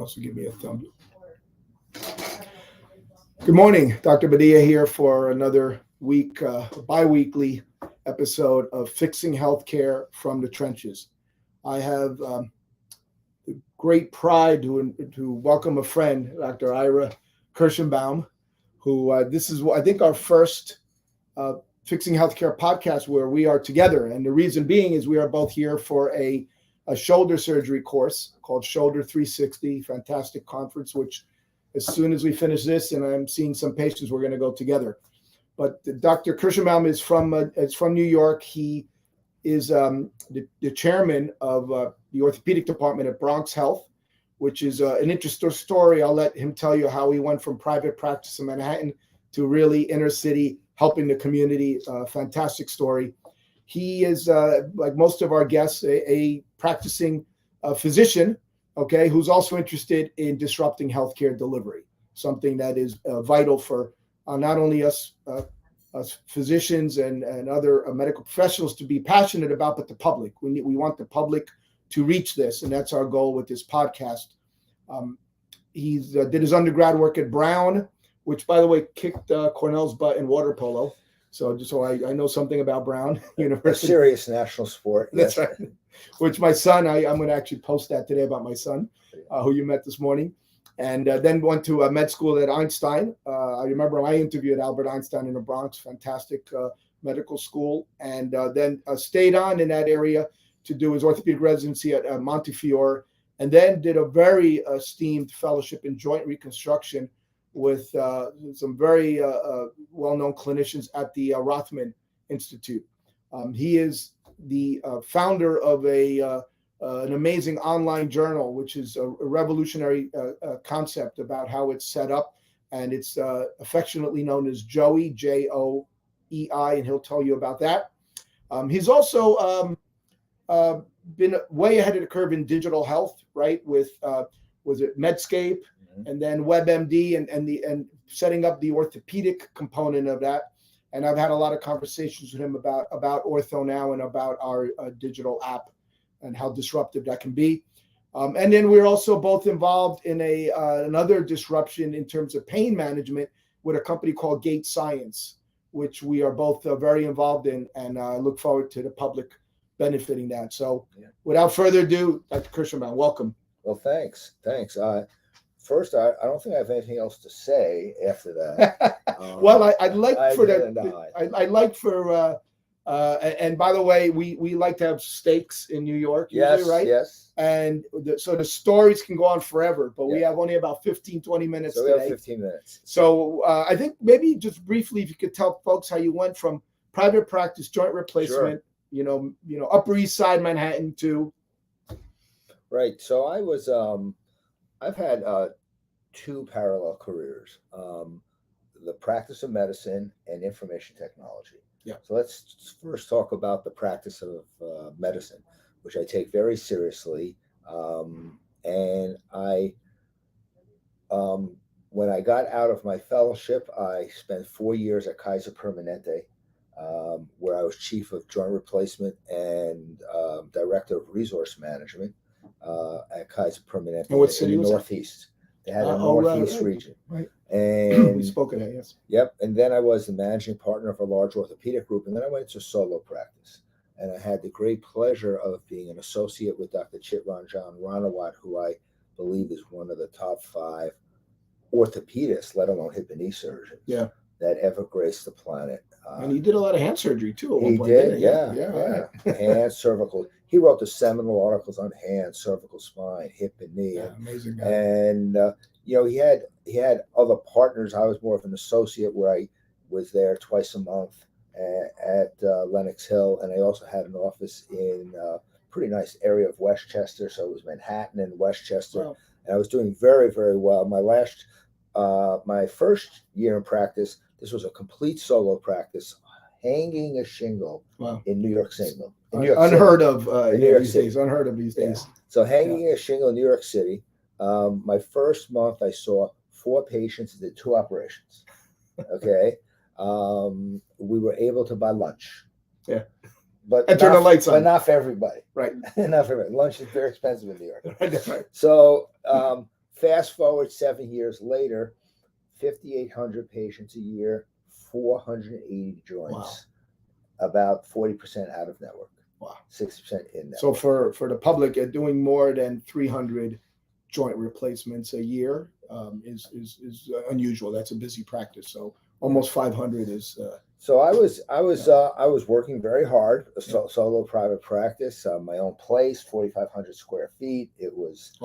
also give me a thumb. Good morning, Dr. Badia here for another week, bi-weekly episode of Fixing Healthcare from the Trenches. I have the great pride to welcome a friend, Dr. Ira Kirschenbaum, who this is, I think, our first Fixing Healthcare podcast where we are together. And the reason being is we are both here for a shoulder surgery course called Shoulder 360, fantastic conference, which as soon as we finish this and I'm seeing some patients, we're going to go together. But Dr. Krishnam is from New York. He is the chairman of the orthopedic department at Bronx Health, which is an interesting story. I'll let him tell you how he went from private practice in Manhattan to really inner city, helping the community. Fantastic story. He is, like most of our guests, a practicing physician, okay, who's also interested in disrupting healthcare delivery, something that is vital for not only us physicians and other medical professionals to be passionate about, but the public. We want the public to reach this, and that's our goal with this podcast. He did his undergrad work at Brown, which, by the way, kicked Cornell's butt in water polo. So just so I know something about Brown University. A serious national sport. That's right. Which my son, I'm going to actually post that today about my son, who you met this morning. And then went to med school at Einstein. I remember I interviewed Albert Einstein in the Bronx, fantastic medical school. And then stayed on in that area to do his orthopedic residency at Montefiore. And then did a very esteemed fellowship in joint reconstruction with some very well-known clinicians at the Rothman Institute. He is the founder of an amazing online journal, which is a revolutionary concept about how it's set up, and it's affectionately known as Joey, Joei, and he'll tell you about that. He's also been way ahead of the curve in digital health, right? With was it Medscape? And then WebMD and setting up the orthopedic component of that. And I've had a lot of conversations with him about Ortho Now and about our digital app and how disruptive that can be. And then we're also both involved in another disruption in terms of pain management with a company called Gate Science, which we are both very involved in, and I look forward to the public benefiting that. So without further ado, Dr. Krishnam, welcome. Well, thanks. First, I don't think I have anything else to say after that. Well, I'd like for and by the way, we like to have steaks in New York, usually, right? Yes. And so the stories can go on forever, but we have only about 15, 20 minutes today. So we have 15 minutes. So I think maybe just briefly, if you could tell folks how you went from private practice, joint replacement, Upper East Side Manhattan to. Right. So I was, I've had two parallel careers, the practice of medicine and information technology. Yeah. So let's first talk about the practice of medicine, which I take very seriously. And when I got out of my fellowship, I spent 4 years at Kaiser Permanente, where I was chief of joint replacement and director of resource management. At Kaiser Permanente in the Northeast. They had a Northeast region. Right. And we spoke of that, yes. Yep. And then I was the managing partner of a large orthopedic group. And then I went to solo practice. And I had the great pleasure of being an associate with Dr. Chitranjan Ranawat, who I believe is one of the top 5 orthopedists, let alone hip and knee surgeons, that ever graced the planet. And he did a lot of hand surgery too. At one point, did, yeah. Hand, cervical. He wrote the seminal articles on hand, cervical spine, hip and knee. Amazing guy. And he had other partners. I was more of an associate where I was there twice a month at Lenox Hill, and I also had an office in a pretty nice area of Westchester. So it was Manhattan and Westchester, and I was doing very, very well. My first year in practice, this was a complete solo practice, hanging a shingle in New York City. Unheard of these days. Unheard of these days. So hanging a shingle in New York City. My first month, I saw 4 patients and did 2 operations. Okay. We were able to buy lunch. Yeah. But and turn the lights on. But not for everybody. Right. Not for everybody. Lunch is very expensive in New York. Right. So fast forward 7 years later, 5,800 patients a year, 480 joints, about 40% out of network. Wow. 60% in network. So for the public, doing more than 300 joint replacements a year is unusual. That's a busy practice. So almost 500 is. So I was working very hard. Solo private practice, my own place, 4,500 square feet. It was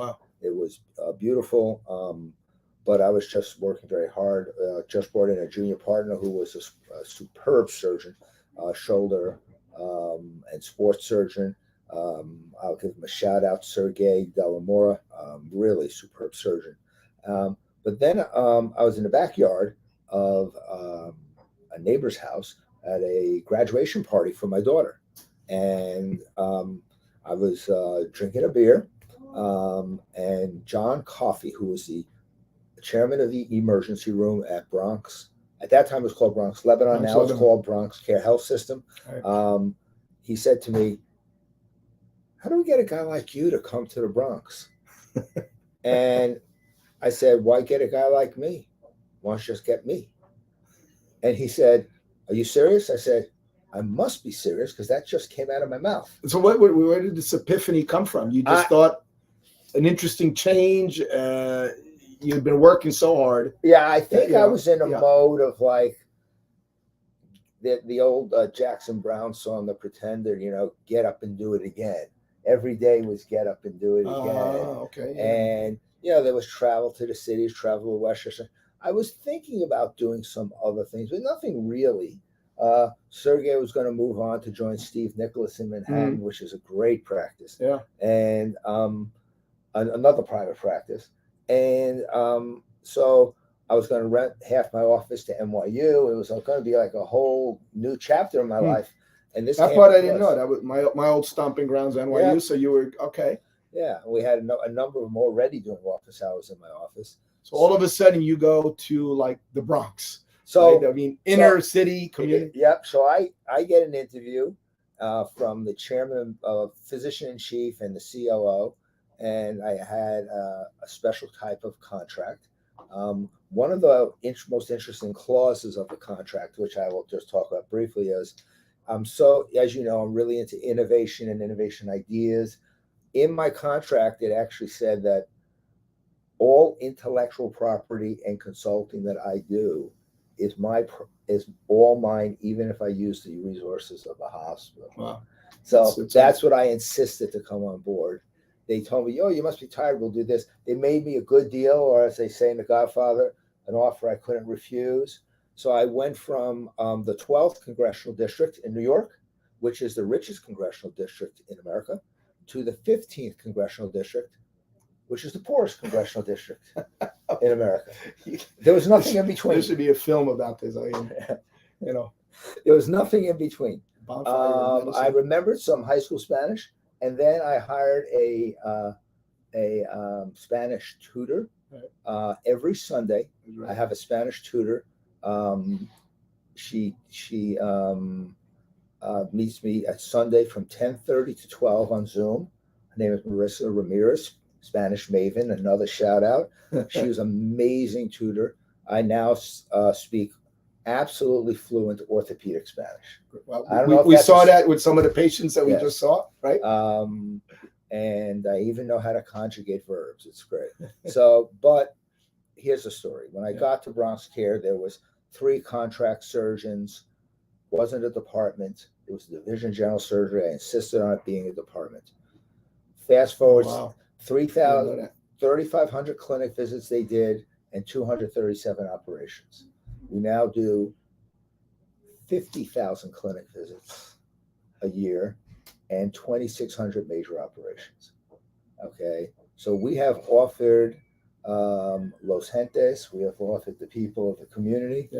beautiful. But I was just working very hard. Just brought in a junior partner who was a superb surgeon, shoulder and sports surgeon. I'll give him a shout out, Sergey Delamora, really superb surgeon. But then I was in the backyard of a neighbor's house at a graduation party for my daughter. And I was drinking a beer, and John Coffey, who was the chairman of the emergency room at Bronx, at that time it was called Bronx Lebanon, now it's called Bronx Care Health System. Right. He said to me, "How do we get a guy like you to come to the Bronx?" And I said, "Why get a guy like me? Why don't you just get me?" And he said, "Are you serious?" I said, "I must be serious, because that just came out of my mouth." So where did this epiphany come from? You just thought an interesting change. You've been working so hard. Yeah, I think I was in a mode of like the old Jackson Brown song, "The Pretender," get up and do it again. Every day was get up and do it again. Okay. And, there was travel to the cities, travel to Westchester. I was thinking about doing some other things, but nothing really. Sergey was going to move on to join Steve Nicholas in Manhattan, which is a great practice. Yeah. And another private practice. And so I was going to rent half my office to NYU. It was going to be like a whole new chapter in my life. And that part I didn't know. That was my old stomping grounds, NYU. Yeah. So you were okay. Yeah, we had a number of them already doing office hours in my office. So all of a sudden you go to like the Bronx. So right? I mean, inner city community. Yep. So I get an interview from the chairman of physician in chief and the COO. And I had a special type of contract. One of the most interesting clauses of the contract, which I will just talk about briefly, is as you know, I'm really into innovation and innovation ideas. In my contract, it actually said that all intellectual property and consulting that I do is all mine, even if I use the resources of the hospital. Wow. So that's what I insisted to come on board. They told me, "Oh, you must be tired. We'll do this." They made me a good deal, or as they say in The Godfather, an offer I couldn't refuse. So I went from the 12th Congressional District in New York, which is the richest congressional district in America, to the 15th Congressional District, which is the poorest congressional district in America. There was nothing in between. There should be a film about this. There was nothing in between. I remembered some high school Spanish. And then I hired a Spanish tutor every Sunday. Right. I have a Spanish tutor. She meets me at Sunday from 10:30 to 12 on Zoom. Her name is Marissa Ramirez, Spanish maven. Another shout out. She was an amazing tutor. I now speak absolutely fluent orthopedic Spanish. Well, we saw that with some of the patients that we just saw, right? And I even know how to conjugate verbs. It's great. So, but here's the story. When I got to Bronx Care, there was 3 contract surgeons. Wasn't a department. It was a division of general surgery. I insisted on it being a department. Fast forward, 3,500 clinic visits they did, and 237 operations. We now do 50,000 clinic visits a year and 2,600 major operations. Okay, so we have offered Los Gentes, we have offered the people of the community,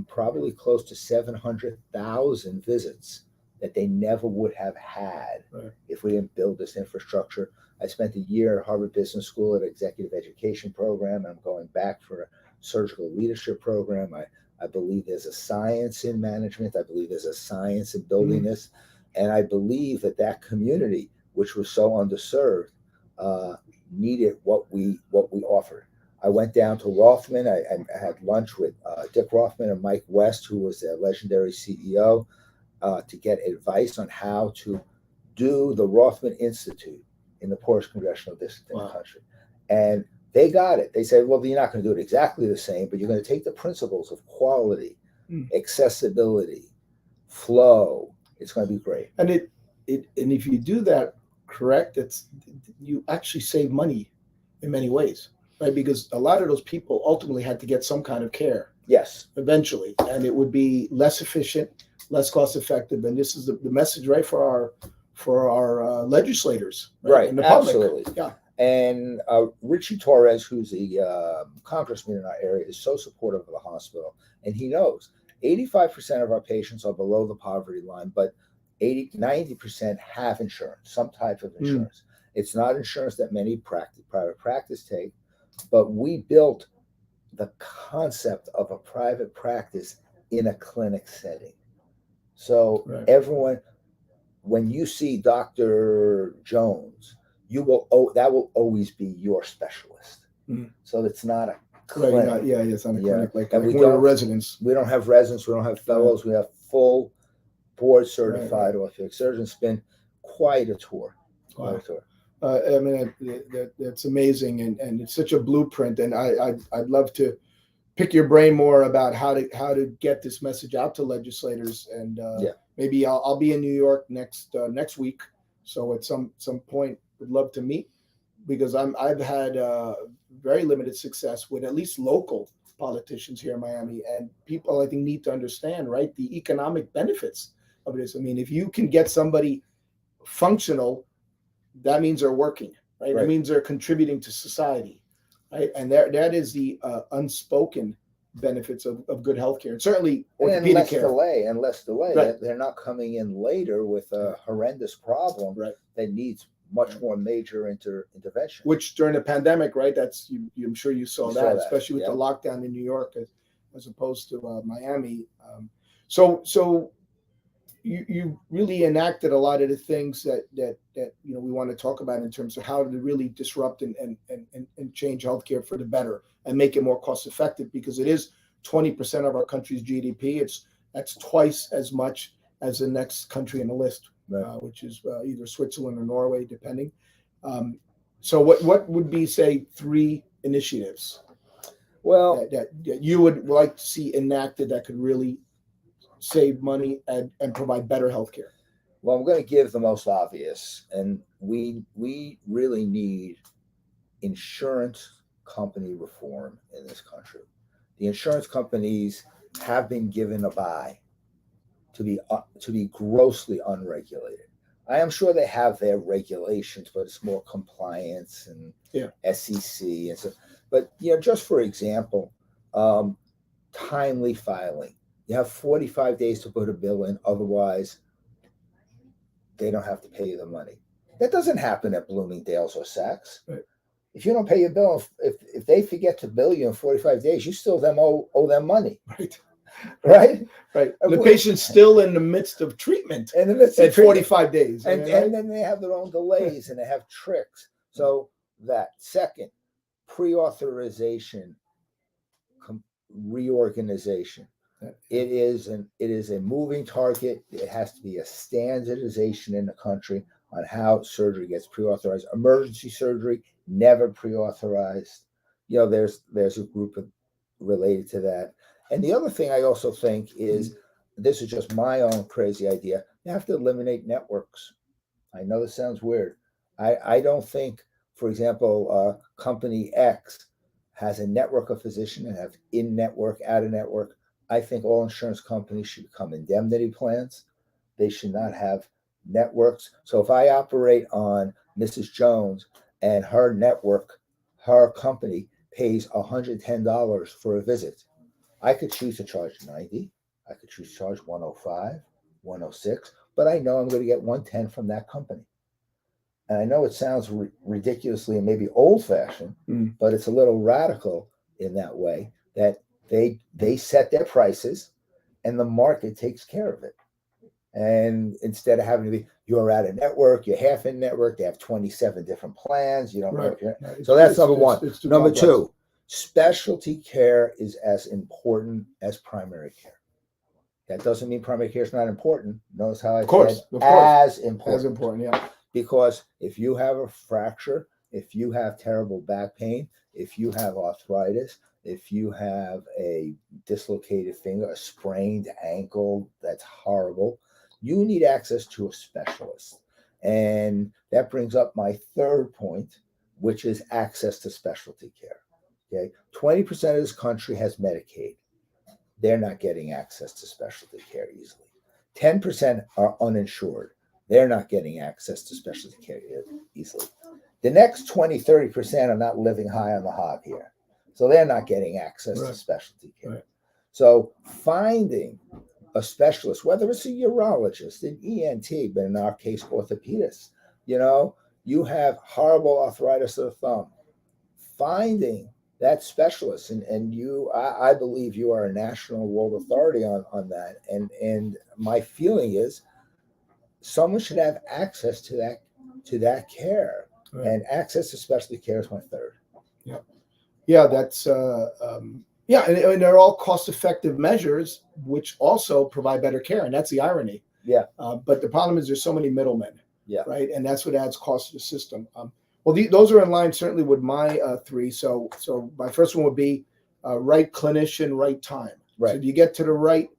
probably close to 700,000 visits that they never would have had if we didn't build this infrastructure. I spent a year at Harvard Business School at executive education program, and I'm going back for a surgical leadership program. I believe there's a science in management. I believe there's a science in building this. And I believe that community, which was so underserved, needed what we offered. I went down to Rothman. I had lunch with Dick Rothman and Mike West, who was their legendary CEO, to get advice on how to do the Rothman Institute in the poorest congressional district in the country. And they got it. They said, well, you're not going to do it exactly the same, but you're going to take the principles of quality, accessibility, flow. It's going to be great. And and if you do that correct, you actually save money in many ways, right? Because a lot of those people ultimately had to get some kind of care. Yes. Eventually, and it would be less efficient, less cost effective. And this is the message, right, for our legislators, right? And the Absolutely. public. Yeah. And Richie Torres, who's the congressman in our area, is so supportive of the hospital, and he knows 85% of our patients are below the poverty line, but 90% have insurance, some type of insurance. It's not insurance that many private practice take, but we built the concept of a private practice in a clinic setting. So everyone, when you see Dr. Jones, that will always be your specialist. So it's not a clinic. It's not a clinic like and we don't don't residents. We don't have residents. We don't have fellows. We have full board certified orthopedic surgeons. It's been quite a tour. Wow. I mean, that's amazing, and it's such a blueprint. And I'd love to pick your brain more about how to get this message out to legislators. And maybe I'll be in New York next week. So at some point, would love to meet, because I've had very limited success with at least local politicians here in Miami, and people, I think, need to understand, right, the economic benefits of this. I mean, if you can get somebody functional, that means they're working, right? That means they're contributing to society, right? And that is the unspoken benefits of good healthcare, and certainly orthopedic care. Less delay. Right. They're not coming in later with a horrendous problem that needs much more major intervention. Which during the pandemic, right? That's I'm sure you saw that, especially with the lockdown in New York as opposed to Miami. So you really enacted a lot of the things that we want to talk about in terms of how to really disrupt and change healthcare for the better and make it more cost effective, because it is 20% of our country's GDP. That's twice as much as the next country in the list, which is either Switzerland or Norway, depending. So what would be, say, 3 initiatives that you would like to see enacted that could really save money and provide better healthcare? Well, I'm going to give the most obvious, and we really need insurance company reform in this country. The insurance companies have been given a bye to be grossly unregulated. I am sure they have their regulations, but it's more compliance and SEC and so. But just for example, timely filing. You have 45 days to put a bill in, otherwise they don't have to pay you the money. That doesn't happen at Bloomingdale's or Saks. Right. If you don't pay your bill, if they forget to bill you in 45 days, you still owe them money. Right. The patient's still in the midst of treatment at 45 days. And then they have their own delays and they have tricks. So that second, pre-authorization, reorganization. It is a moving target. It has to be a standardization in the country on how surgery gets pre-authorized. Emergency surgery, never pre-authorized. There's a group related to that. And the other thing I also think is, this is just my own crazy idea, you have to eliminate networks. I know this sounds weird. I don't think, for example, company X has a network of physicians and have in-network, out-of-network. I think all insurance companies should become indemnity plans. They should not have networks. So if I operate on Mrs. Jones and her network, her company pays $110 for a visit, I could choose to charge $90. I could choose to charge $105, $106, but I know I'm going to get $110 from that company. And I know it sounds ridiculously and maybe old-fashioned, but it's a little radical in that way, that they set their prices and the market takes care of it. And instead of having to be, you're out of network, you're half in network, they have 27 different plans, you don't know if you're, so that's number one. It's too Number complex. two, specialty care is as important as primary care. That doesn't mean primary care is not important. Notice how I said as important. As important, yeah. Because if you have a fracture, if you have terrible back pain, if you have arthritis, if you have a dislocated finger, a sprained ankle, that's horrible, you need access to a specialist. And that brings up my third point, which is access to specialty care. Okay, 20% of this country has Medicaid. They're not getting access to specialty care easily. 10% are uninsured. They're not getting access to specialty care easily. The next 20, 30% are not living high on the hog here. So they're not getting access to specialty care. Right. So finding a specialist, whether it's a urologist, an ENT, but in our case, orthopedist, you have horrible arthritis of the thumb. Finding that specialist, and I believe you are a national world authority on that. And my feeling is someone should have access to that care. Right. And access to specialty care is my third. Yeah. Yeah, that's and they're all cost-effective measures, which also provide better care, and that's the irony. Yeah. But the problem is there's so many middlemen. Yeah. Right, and that's what adds cost to the system. Those are in line certainly with my three. So my first one would be right clinician, right time. Right. So you get to the right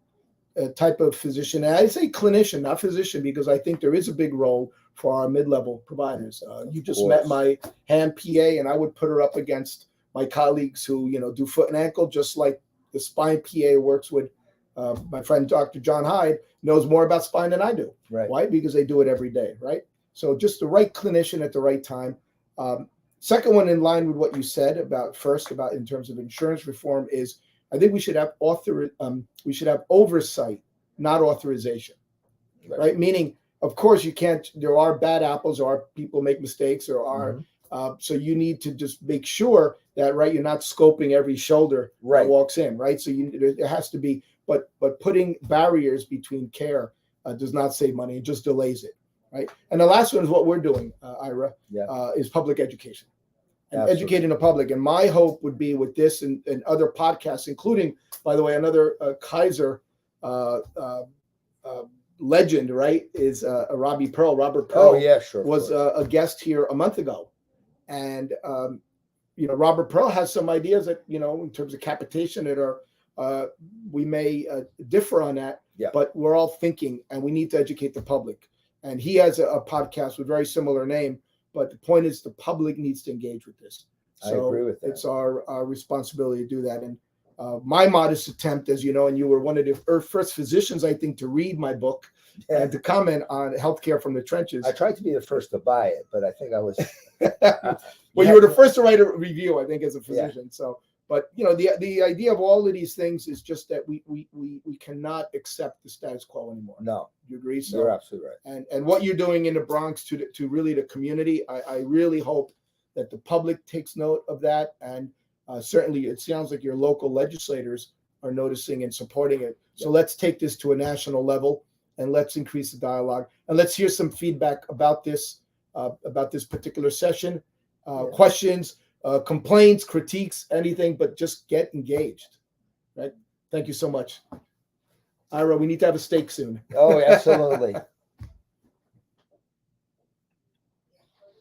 type of physician. And I say clinician, not physician, because I think there is a big role for our mid-level providers. You just met my hand PA, and I would put her up against my colleagues who do foot and ankle, just like the spine PA works with my friend Dr. John Hyde knows more about spine than I do. Right. Why? Because they do it every day. Right. So just the right clinician at the right time. Second one, in line with what you said about in terms of insurance reform, is I think we should have oversight, not authorization. Right. Meaning, of course, there are bad apples, or people make mistakes, there are. So you need to just make sure that, you're not scoping every shoulder that walks in, right? So there has to be, but putting barriers between care does not save money; it just delays it, right? And the last one is what we're doing, Ira, is public education and educating the public. And my hope would be with this and other podcasts, including, by the way, another Kaiser legend, right? Is Robert Pearl. Oh yeah, sure. Was a guest here a month ago. And, Robert Pearl has some ideas that, in terms of capitation that are, we may differ on that, but we're all thinking, and we need to educate the public. And he has a podcast with very similar name, but the point is the public needs to engage with this. So I agree with that. It's our responsibility to do that. And my modest attempt, as you know, and you were one of the first physicians, I think, to read my book and to comment on healthcare from the trenches. I tried to be the first to buy it, but I think I was. Well, you were the first to write a review, I think, as a physician. Yeah. So, but the idea of all of these things is just that we cannot accept the status quo anymore. No, you agree? So you're absolutely right. And what you're doing in the Bronx to really the community, I really hope that the public takes note of that, and certainly it sounds like your local legislators are noticing and supporting it. So let's take this to a national level, and let's increase the dialogue, and let's hear some feedback about this particular session, questions, complaints, critiques, anything, but just get engaged, right? Thank you so much. Ira, we need to have a steak soon. Oh, absolutely.